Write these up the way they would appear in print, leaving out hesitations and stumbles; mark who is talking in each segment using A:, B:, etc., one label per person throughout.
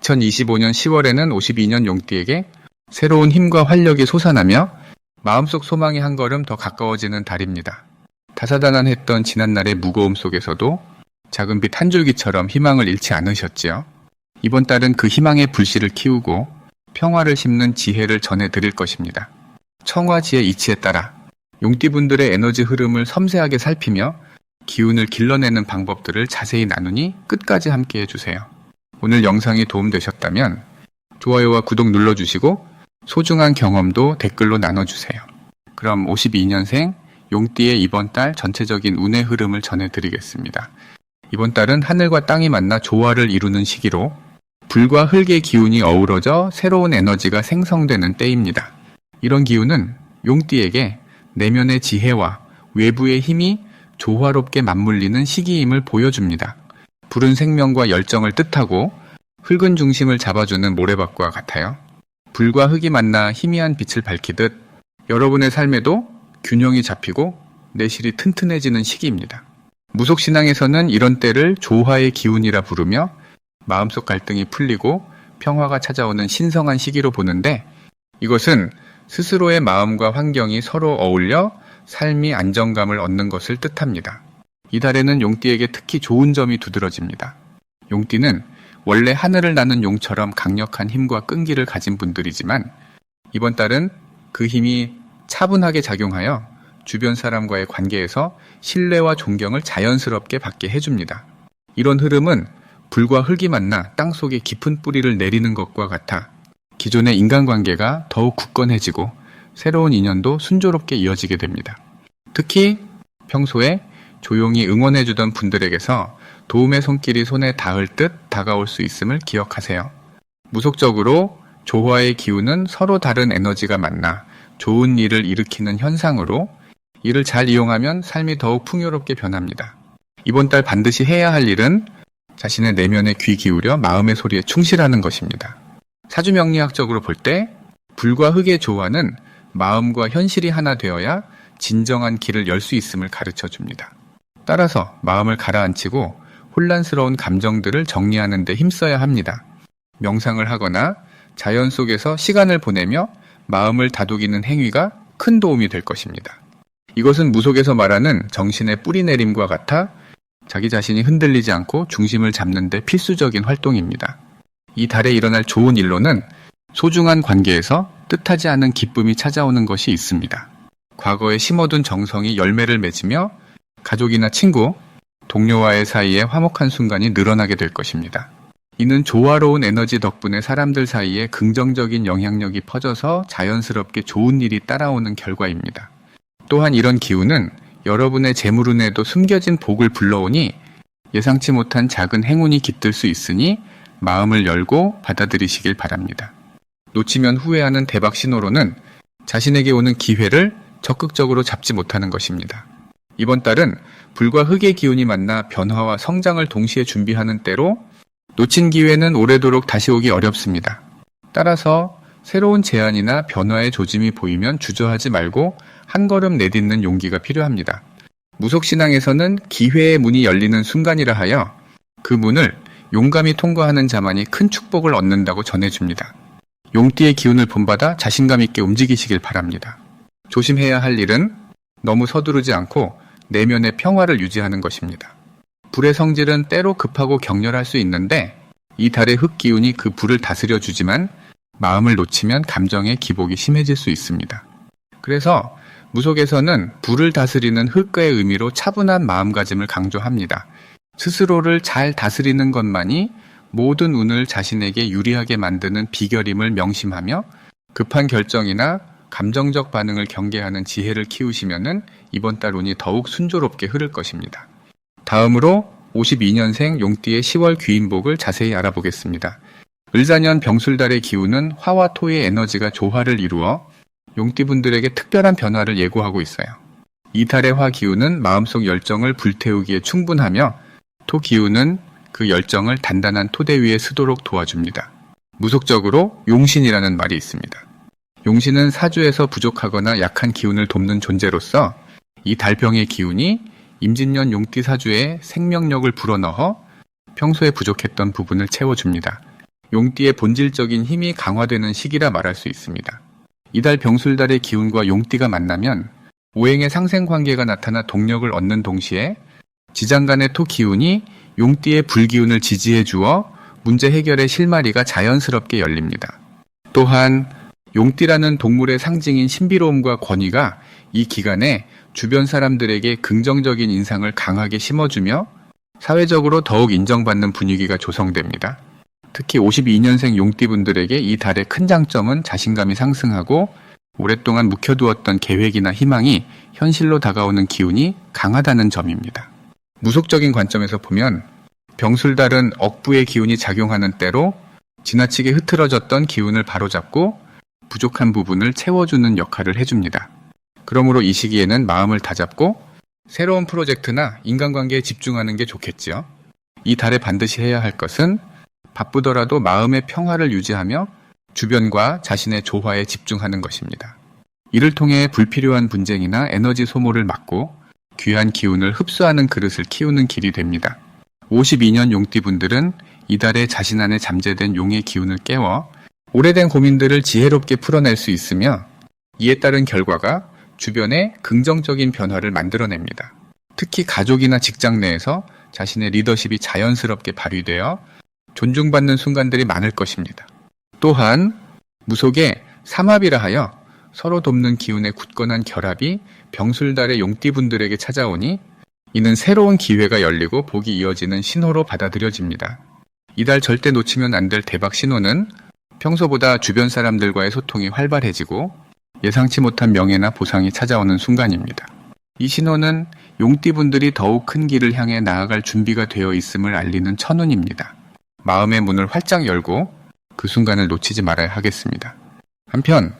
A: 2025년 10월에는 52년 용띠에게 새로운 힘과 활력이 솟아나며 마음속 소망이 한 걸음 더 가까워지는 달입니다. 다사다난했던 지난날의 무거움 속에서도 작은 빛 한 줄기처럼 희망을 잃지 않으셨지요. 이번 달은 그 희망의 불씨를 키우고 평화를 심는 지혜를 전해드릴 것입니다. 청화지의 이치에 따라 용띠분들의 에너지 흐름을 섬세하게 살피며 기운을 길러내는 방법들을 자세히 나누니 끝까지 함께 해주세요. 오늘 영상이 도움되셨다면 좋아요와 구독 눌러주시고 소중한 경험도 댓글로 나눠주세요. 그럼 52년생 용띠의 이번 달 전체적인 운의 흐름을 전해드리겠습니다. 이번 달은 하늘과 땅이 만나 조화를 이루는 시기로 불과 흙의 기운이 어우러져 새로운 에너지가 생성되는 때입니다. 이런 기운은 용띠에게 내면의 지혜와 외부의 힘이 조화롭게 맞물리는 시기임을 보여줍니다. 불은 생명과 열정을 뜻하고 흙은 중심을 잡아주는 모래밭과 같아요. 불과 흙이 만나 희미한 빛을 밝히듯 여러분의 삶에도 균형이 잡히고 내실이 튼튼해지는 시기입니다. 무속신앙에서는 이런 때를 조화의 기운이라 부르며 마음속 갈등이 풀리고 평화가 찾아오는 신성한 시기로 보는데, 이것은 스스로의 마음과 환경이 서로 어울려 삶이 안정감을 얻는 것을 뜻합니다. 이 달에는 용띠에게 특히 좋은 점이 두드러집니다. 용띠는 원래 하늘을 나는 용처럼 강력한 힘과 끈기를 가진 분들이지만 이번 달은 그 힘이 차분하게 작용하여 주변 사람과의 관계에서 신뢰와 존경을 자연스럽게 받게 해줍니다. 이런 흐름은 불과 흙이 만나 땅속에 깊은 뿌리를 내리는 것과 같아 기존의 인간관계가 더욱 굳건해지고 새로운 인연도 순조롭게 이어지게 됩니다. 특히 평소에 조용히 응원해주던 분들에게서 도움의 손길이 손에 닿을 듯 다가올 수 있음을 기억하세요. 무속적으로 조화의 기운은 서로 다른 에너지가 만나 좋은 일을 일으키는 현상으로 이를 잘 이용하면 삶이 더욱 풍요롭게 변합니다. 이번 달 반드시 해야 할 일은 자신의 내면에 귀 기울여 마음의 소리에 충실하는 것입니다. 사주명리학적으로 볼 때 불과 흙의 조화는 마음과 현실이 하나 되어야 진정한 길을 열 수 있음을 가르쳐 줍니다. 따라서 마음을 가라앉히고 혼란스러운 감정들을 정리하는 데 힘써야 합니다. 명상을 하거나 자연 속에서 시간을 보내며 마음을 다독이는 행위가 큰 도움이 될 것입니다. 이것은 무속에서 말하는 정신의 뿌리내림과 같아 자기 자신이 흔들리지 않고 중심을 잡는 데 필수적인 활동입니다. 이 달에 일어날 좋은 일로는 소중한 관계에서 뜻하지 않은 기쁨이 찾아오는 것이 있습니다. 과거에 심어둔 정성이 열매를 맺으며 가족이나 친구, 동료와의 사이에 화목한 순간이 늘어나게 될 것입니다. 이는 조화로운 에너지 덕분에 사람들 사이에 긍정적인 영향력이 퍼져서 자연스럽게 좋은 일이 따라오는 결과입니다. 또한 이런 기운은 여러분의 재물운에도 숨겨진 복을 불러오니 예상치 못한 작은 행운이 깃들 수 있으니 마음을 열고 받아들이시길 바랍니다. 놓치면 후회하는 대박 신호로는 자신에게 오는 기회를 적극적으로 잡지 못하는 것입니다. 이번 달은 불과 흙의 기운이 만나 변화와 성장을 동시에 준비하는 때로 놓친 기회는 오래도록 다시 오기 어렵습니다. 따라서 새로운 제안이나 변화의 조짐이 보이면 주저하지 말고 한 걸음 내딛는 용기가 필요합니다. 무속신앙에서는 기회의 문이 열리는 순간이라 하여 그 문을 용감히 통과하는 자만이 큰 축복을 얻는다고 전해줍니다. 용띠의 기운을 본받아 자신감 있게 움직이시길 바랍니다. 조심해야 할 일은 너무 서두르지 않고 내면의 평화를 유지하는 것입니다. 불의 성질은 때로 급하고 격렬할 수 있는데 이 달의 흙 기운이 그 불을 다스려 주지만 마음을 놓치면 감정의 기복이 심해질 수 있습니다. 그래서 무속에서는 불을 다스리는 흙의 의미로 차분한 마음가짐을 강조합니다. 스스로를 잘 다스리는 것만이 모든 운을 자신에게 유리하게 만드는 비결임을 명심하며 급한 결정이나 감정적 반응을 경계하는 지혜를 키우시면은 이번 달 운이 더욱 순조롭게 흐를 것입니다. 다음으로 52년생 용띠의 10월 귀인복을 자세히 알아보겠습니다. 을사년 병술달의 기운은 화와 토의 에너지가 조화를 이루어 용띠분들에게 특별한 변화를 예고하고 있어요. 이 달의 화 기운은 마음속 열정을 불태우기에 충분하며 토 기운은 그 열정을 단단한 토대 위에 서도록 도와줍니다. 무속적으로 용신이라는 말이 있습니다. 용신은 사주에서 부족하거나 약한 기운을 돕는 존재로서 이 달병의 기운이 임진년 용띠 사주에 생명력을 불어넣어 평소에 부족했던 부분을 채워줍니다. 용띠의 본질적인 힘이 강화되는 시기라 말할 수 있습니다. 이달 병술달의 기운과 용띠가 만나면 오행의 상생관계가 나타나 동력을 얻는 동시에 지장간의 토 기운이 용띠의 불기운을 지지해 주어 문제 해결의 실마리가 자연스럽게 열립니다. 또한 용띠라는 동물의 상징인 신비로움과 권위가 이 기간에 주변 사람들에게 긍정적인 인상을 강하게 심어주며 사회적으로 더욱 인정받는 분위기가 조성됩니다. 특히 52년생 용띠분들에게 이 달의 큰 장점은 자신감이 상승하고 오랫동안 묵혀두었던 계획이나 희망이 현실로 다가오는 기운이 강하다는 점입니다. 무속적인 관점에서 보면 병술달은 억부의 기운이 작용하는 때로 지나치게 흐트러졌던 기운을 바로잡고 부족한 부분을 채워주는 역할을 해줍니다. 그러므로 이 시기에는 마음을 다잡고 새로운 프로젝트나 인간관계에 집중하는 게 좋겠지요. 이 달에 반드시 해야 할 것은 바쁘더라도 마음의 평화를 유지하며 주변과 자신의 조화에 집중하는 것입니다. 이를 통해 불필요한 분쟁이나 에너지 소모를 막고 귀한 기운을 흡수하는 그릇을 키우는 길이 됩니다. 52년 용띠분들은 이달에 자신 안에 잠재된 용의 기운을 깨워 오래된 고민들을 지혜롭게 풀어낼 수 있으며 이에 따른 결과가 주변에 긍정적인 변화를 만들어냅니다. 특히 가족이나 직장 내에서 자신의 리더십이 자연스럽게 발휘되어 존중받는 순간들이 많을 것입니다. 또한 무속의 삼합이라 하여 서로 돕는 기운의 굳건한 결합이 병술달의 용띠분들에게 찾아오니 이는 새로운 기회가 열리고 복이 이어지는 신호로 받아들여집니다. 이달 절대 놓치면 안 될 대박 신호는 평소보다 주변 사람들과의 소통이 활발해지고 예상치 못한 명예나 보상이 찾아오는 순간입니다. 이 신호는 용띠분들이 더욱 큰 길을 향해 나아갈 준비가 되어 있음을 알리는 천운입니다. 마음의 문을 활짝 열고 그 순간을 놓치지 말아야 하겠습니다. 한편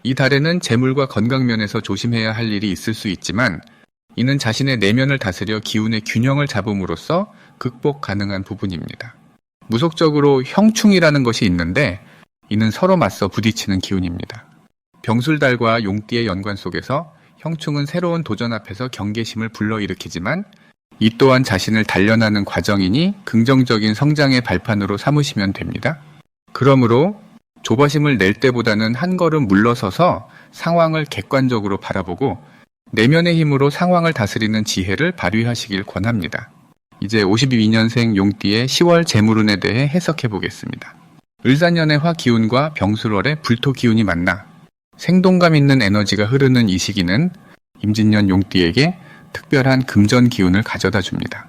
A: 이 달에는 재물과 건강 면에서 조심해야 할 일이 있을 수 있지만 이는 자신의 내면을 다스려 기운의 균형을 잡음으로써 극복 가능한 부분입니다. 무속적으로 형충이라는 것이 있는데 이는 서로 맞서 부딪히는 기운입니다. 병술달과 용띠의 연관 속에서 형충은 새로운 도전 앞에서 경계심을 불러일으키지만 이 또한 자신을 단련하는 과정이니 긍정적인 성장의 발판으로 삼으시면 됩니다. 그러므로 조바심을 낼 때보다는 한 걸음 물러서서 상황을 객관적으로 바라보고 내면의 힘으로 상황을 다스리는 지혜를 발휘하시길 권합니다. 이제 52년생 용띠의 10월 재물운에 대해 해석해 보겠습니다. 을사년의 화 기운과 병술월의 불토 기운이 만나 생동감 있는 에너지가 흐르는 이 시기는 임진년 용띠에게 특별한 금전 기운을 가져다 줍니다.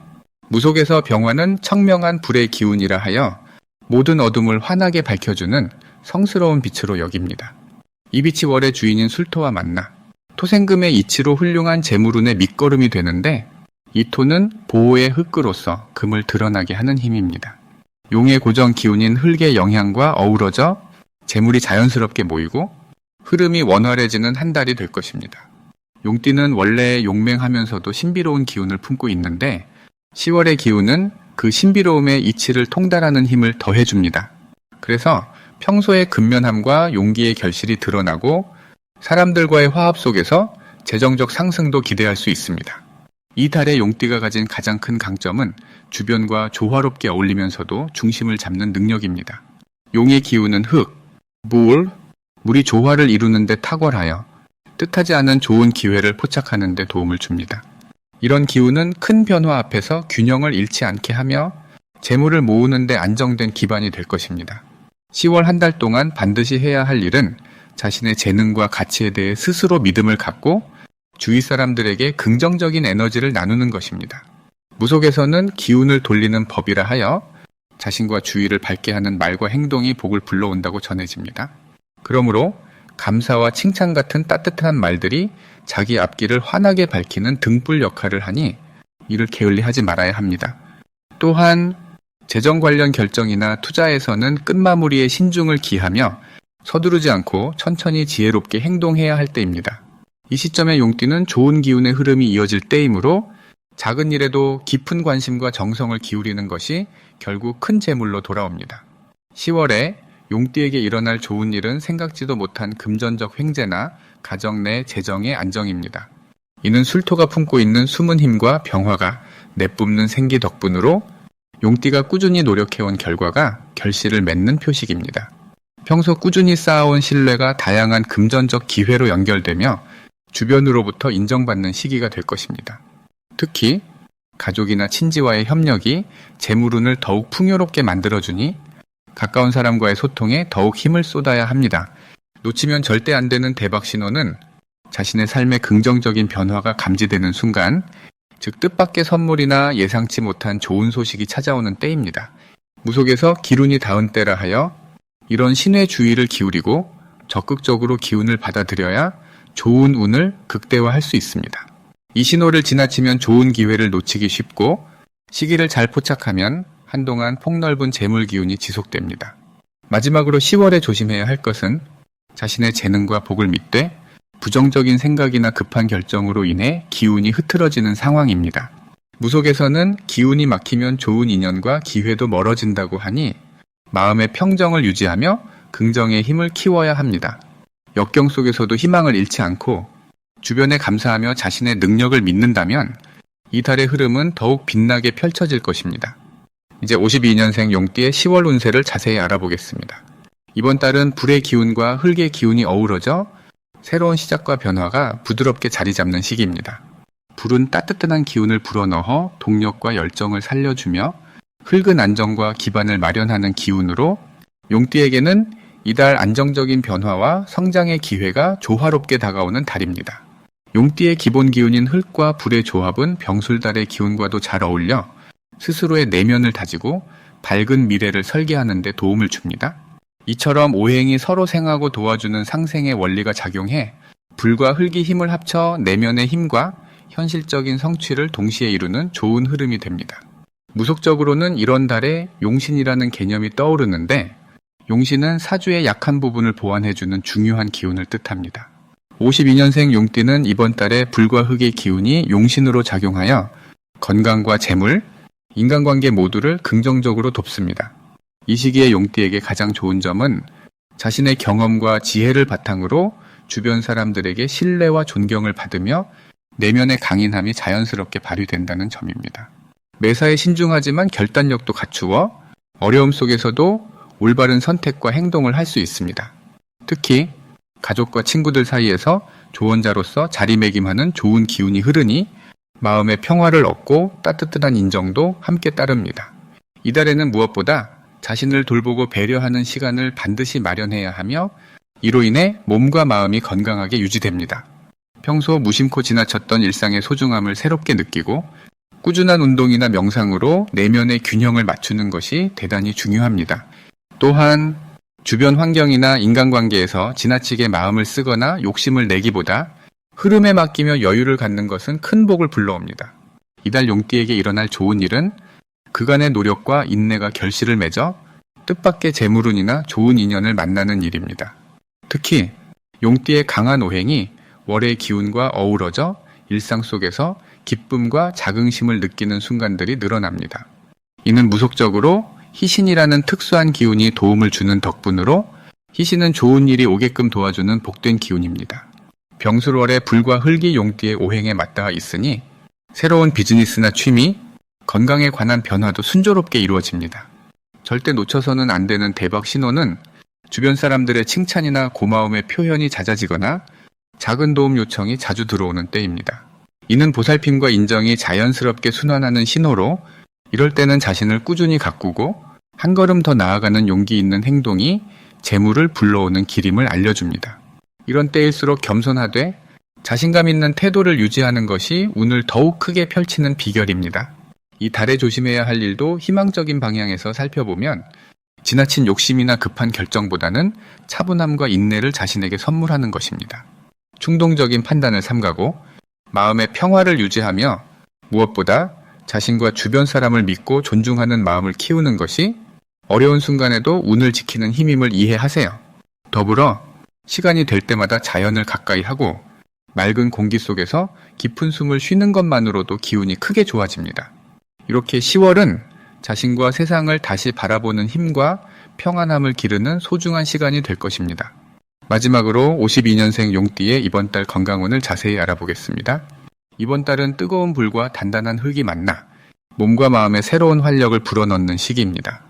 A: 무속에서 병화는 청명한 불의 기운이라 하여 모든 어둠을 환하게 밝혀주는 성스러운 빛으로 여깁니다. 이 빛이 월의 주인인 술토와 만나 토생금의 이치로 훌륭한 재물운의 밑거름이 되는데 이 토는 보호의 흙으로서 금을 드러나게 하는 힘입니다. 용의 고정 기운인 흙의 영향과 어우러져 재물이 자연스럽게 모이고 흐름이 원활해지는 한 달이 될 것입니다. 용띠는 원래 용맹하면서도 신비로운 기운을 품고 있는데 10월의 기운은 그 신비로움의 이치를 통달하는 힘을 더해줍니다. 그래서 평소의 근면함과 용기의 결실이 드러나고 사람들과의 화합 속에서 재정적 상승도 기대할 수 있습니다. 이 달의 용띠가 가진 가장 큰 강점은 주변과 조화롭게 어울리면서도 중심을 잡는 능력입니다. 용의 기운은 흙, 물이 조화를 이루는 데 탁월하여 뜻하지 않은 좋은 기회를 포착하는 데 도움을 줍니다. 이런 기운은 큰 변화 앞에서 균형을 잃지 않게 하며 재물을 모으는 데 안정된 기반이 될 것입니다. 10월 한 달 동안 반드시 해야 할 일은 자신의 재능과 가치에 대해 스스로 믿음을 갖고 주위 사람들에게 긍정적인 에너지를 나누는 것입니다. 무속에서는 기운을 돌리는 법이라 하여 자신과 주위를 밝게 하는 말과 행동이 복을 불러온다고 전해집니다. 그러므로 감사와 칭찬 같은 따뜻한 말들이 자기 앞길을 환하게 밝히는 등불 역할을 하니 이를 게을리하지 말아야 합니다. 또한 재정 관련 결정이나 투자에서는 끝마무리에 신중을 기하며 서두르지 않고 천천히 지혜롭게 행동해야 할 때입니다. 이 시점에 용띠는 좋은 기운의 흐름이 이어질 때이므로 작은 일에도 깊은 관심과 정성을 기울이는 것이 결국 큰 재물로 돌아옵니다. 10월에 용띠에게 일어날 좋은 일은 생각지도 못한 금전적 횡재나 가정 내 재정의 안정입니다. 이는 술토가 품고 있는 숨은 힘과 병화가 내뿜는 생기 덕분으로 용띠가 꾸준히 노력해온 결과가 결실을 맺는 표식입니다. 평소 꾸준히 쌓아온 신뢰가 다양한 금전적 기회로 연결되며 주변으로부터 인정받는 시기가 될 것입니다. 특히 가족이나 친지와의 협력이 재물운을 더욱 풍요롭게 만들어주니 가까운 사람과의 소통에 더욱 힘을 쏟아야 합니다. 놓치면 절대 안 되는 대박 신호는 자신의 삶에 긍정적인 변화가 감지되는 순간, 즉 뜻밖의 선물이나 예상치 못한 좋은 소식이 찾아오는 때입니다. 무속에서 기운이 닿은 때라 하여 이런 신의 주의를 기울이고 적극적으로 기운을 받아들여야 좋은 운을 극대화할 수 있습니다. 이 신호를 지나치면 좋은 기회를 놓치기 쉽고 시기를 잘 포착하면 한동안 폭넓은 재물 기운이 지속됩니다. 마지막으로 10월에 조심해야 할 것은 자신의 재능과 복을 믿되 부정적인 생각이나 급한 결정으로 인해 기운이 흐트러지는 상황입니다. 무속에서는 기운이 막히면 좋은 인연과 기회도 멀어진다고 하니 마음의 평정을 유지하며 긍정의 힘을 키워야 합니다. 역경 속에서도 희망을 잃지 않고 주변에 감사하며 자신의 능력을 믿는다면 이 달의 흐름은 더욱 빛나게 펼쳐질 것입니다. 이제 52년생 용띠의 10월 운세를 자세히 알아보겠습니다. 이번 달은 불의 기운과 흙의 기운이 어우러져 새로운 시작과 변화가 부드럽게 자리 잡는 시기입니다. 불은 따뜻한 기운을 불어넣어 동력과 열정을 살려주며 흙은 안정과 기반을 마련하는 기운으로 용띠에게는 이달 안정적인 변화와 성장의 기회가 조화롭게 다가오는 달입니다. 용띠의 기본 기운인 흙과 불의 조합은 병술달의 기운과도 잘 어울려 스스로의 내면을 다지고 밝은 미래를 설계하는 데 도움을 줍니다. 이처럼 오행이 서로 생하고 도와주는 상생의 원리가 작용해 불과 흙이 힘을 합쳐 내면의 힘과 현실적인 성취를 동시에 이루는 좋은 흐름이 됩니다. 무속적으로는 이런 달에 용신이라는 개념이 떠오르는데 용신은 사주의 약한 부분을 보완해주는 중요한 기운을 뜻합니다. 52년생 용띠는 이번 달에 불과 흙의 기운이 용신으로 작용하여 건강과 재물, 인간관계 모두를 긍정적으로 돕습니다. 이 시기에 용띠에게 가장 좋은 점은 자신의 경험과 지혜를 바탕으로 주변 사람들에게 신뢰와 존경을 받으며 내면의 강인함이 자연스럽게 발휘된다는 점입니다. 매사에 신중하지만 결단력도 갖추어 어려움 속에서도 올바른 선택과 행동을 할 수 있습니다. 특히 가족과 친구들 사이에서 조언자로서 자리매김하는 좋은 기운이 흐르니 마음의 평화를 얻고 따뜻한 인정도 함께 따릅니다. 이달에는 무엇보다 자신을 돌보고 배려하는 시간을 반드시 마련해야 하며 이로 인해 몸과 마음이 건강하게 유지됩니다. 평소 무심코 지나쳤던 일상의 소중함을 새롭게 느끼고 꾸준한 운동이나 명상으로 내면의 균형을 맞추는 것이 대단히 중요합니다. 또한 주변 환경이나 인간관계에서 지나치게 마음을 쓰거나 욕심을 내기보다 흐름에 맡기며 여유를 갖는 것은 큰 복을 불러옵니다. 이달 용띠에게 일어날 좋은 일은 그간의 노력과 인내가 결실을 맺어 뜻밖의 재물운이나 좋은 인연을 만나는 일입니다. 특히 용띠의 강한 오행이 월의 기운과 어우러져 일상 속에서 기쁨과 자긍심을 느끼는 순간들이 늘어납니다. 이는 무속적으로 희신이라는 특수한 기운이 도움을 주는 덕분으로 희신은 좋은 일이 오게끔 도와주는 복된 기운입니다. 병술월의 불과 흙이 용띠의 오행에 맞닿아 있으니 새로운 비즈니스나 취미, 건강에 관한 변화도 순조롭게 이루어집니다. 절대 놓쳐서는 안 되는 대박 신호는 주변 사람들의 칭찬이나 고마움의 표현이 잦아지거나 작은 도움 요청이 자주 들어오는 때입니다. 이는 보살핌과 인정이 자연스럽게 순환하는 신호로 이럴 때는 자신을 꾸준히 가꾸고 한 걸음 더 나아가는 용기 있는 행동이 재물을 불러오는 길임을 알려줍니다. 이런 때일수록 겸손하되 자신감 있는 태도를 유지하는 것이 운을 더욱 크게 펼치는 비결입니다. 이 달에 조심해야 할 일도 희망적인 방향에서 살펴보면 지나친 욕심이나 급한 결정보다는 차분함과 인내를 자신에게 선물하는 것입니다. 충동적인 판단을 삼가고 마음의 평화를 유지하며 무엇보다 자신과 주변 사람을 믿고 존중하는 마음을 키우는 것이 어려운 순간에도 운을 지키는 힘임을 이해하세요. 더불어 시간이 될 때마다 자연을 가까이 하고 맑은 공기 속에서 깊은 숨을 쉬는 것만으로도 기운이 크게 좋아집니다. 이렇게 10월은 자신과 세상을 다시 바라보는 힘과 평안함을 기르는 소중한 시간이 될 것입니다. 마지막으로 52년생 용띠의 이번 달 건강운을 자세히 알아보겠습니다. 이번 달은 뜨거운 불과 단단한 흙이 만나 몸과 마음에 새로운 활력을 불어넣는 시기입니다.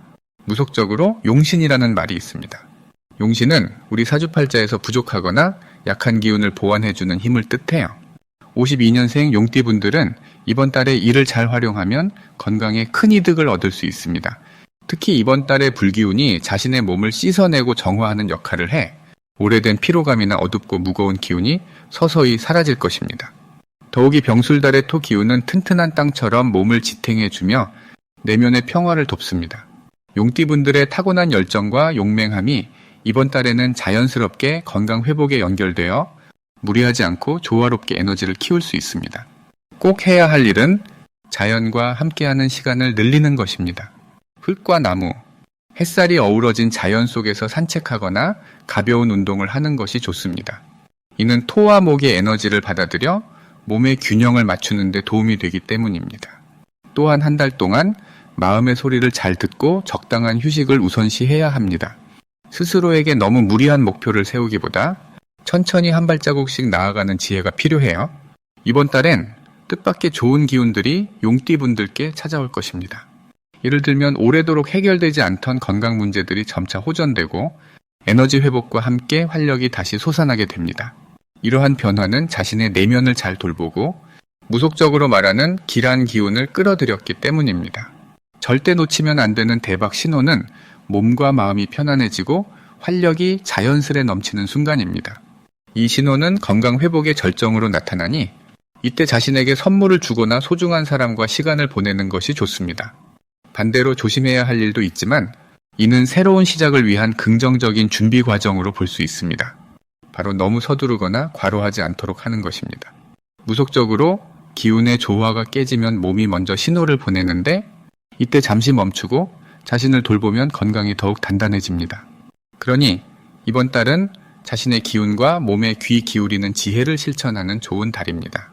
A: 무속적으로 용신이라는 말이 있습니다. 용신은 우리 사주팔자에서 부족하거나 약한 기운을 보완해주는 힘을 뜻해요. 52년생 용띠분들은 이번 달에 이를 잘 활용하면 건강에 큰 이득을 얻을 수 있습니다. 특히 이번 달의 불기운이 자신의 몸을 씻어내고 정화하는 역할을 해 오래된 피로감이나 어둡고 무거운 기운이 서서히 사라질 것입니다. 더욱이 병술달의 토 기운은 튼튼한 땅처럼 몸을 지탱해주며 내면의 평화를 돕습니다. 용띠분들의 타고난 열정과 용맹함이 이번 달에는 자연스럽게 건강 회복에 연결되어 무리하지 않고 조화롭게 에너지를 키울 수 있습니다. 꼭 해야 할 일은 자연과 함께하는 시간을 늘리는 것입니다. 흙과 나무, 햇살이 어우러진 자연 속에서 산책하거나 가벼운 운동을 하는 것이 좋습니다. 이는 토와 목의 에너지를 받아들여 몸의 균형을 맞추는 데 도움이 되기 때문입니다. 또한 한 달 동안 마음의 소리를 잘 듣고 적당한 휴식을 우선시해야 합니다. 스스로에게 너무 무리한 목표를 세우기보다 천천히 한 발자국씩 나아가는 지혜가 필요해요. 이번 달엔 뜻밖의 좋은 기운들이 용띠분들께 찾아올 것입니다. 예를 들면 오래도록 해결되지 않던 건강 문제들이 점차 호전되고 에너지 회복과 함께 활력이 다시 솟아나게 됩니다. 이러한 변화는 자신의 내면을 잘 돌보고 무속적으로 말하는 길한 기운을 끌어들였기 때문입니다. 절대 놓치면 안 되는 대박 신호는 몸과 마음이 편안해지고 활력이 자연스레 넘치는 순간입니다. 이 신호는 건강 회복의 절정으로 나타나니 이때 자신에게 선물을 주거나 소중한 사람과 시간을 보내는 것이 좋습니다. 반대로 조심해야 할 일도 있지만 이는 새로운 시작을 위한 긍정적인 준비 과정으로 볼 수 있습니다. 바로 너무 서두르거나 과로하지 않도록 하는 것입니다. 무속적으로 기운의 조화가 깨지면 몸이 먼저 신호를 보내는데 이때 잠시 멈추고 자신을 돌보면 건강이 더욱 단단해집니다. 그러니 이번 달은 자신의 기운과 몸에 귀 기울이는 지혜를 실천하는 좋은 달입니다.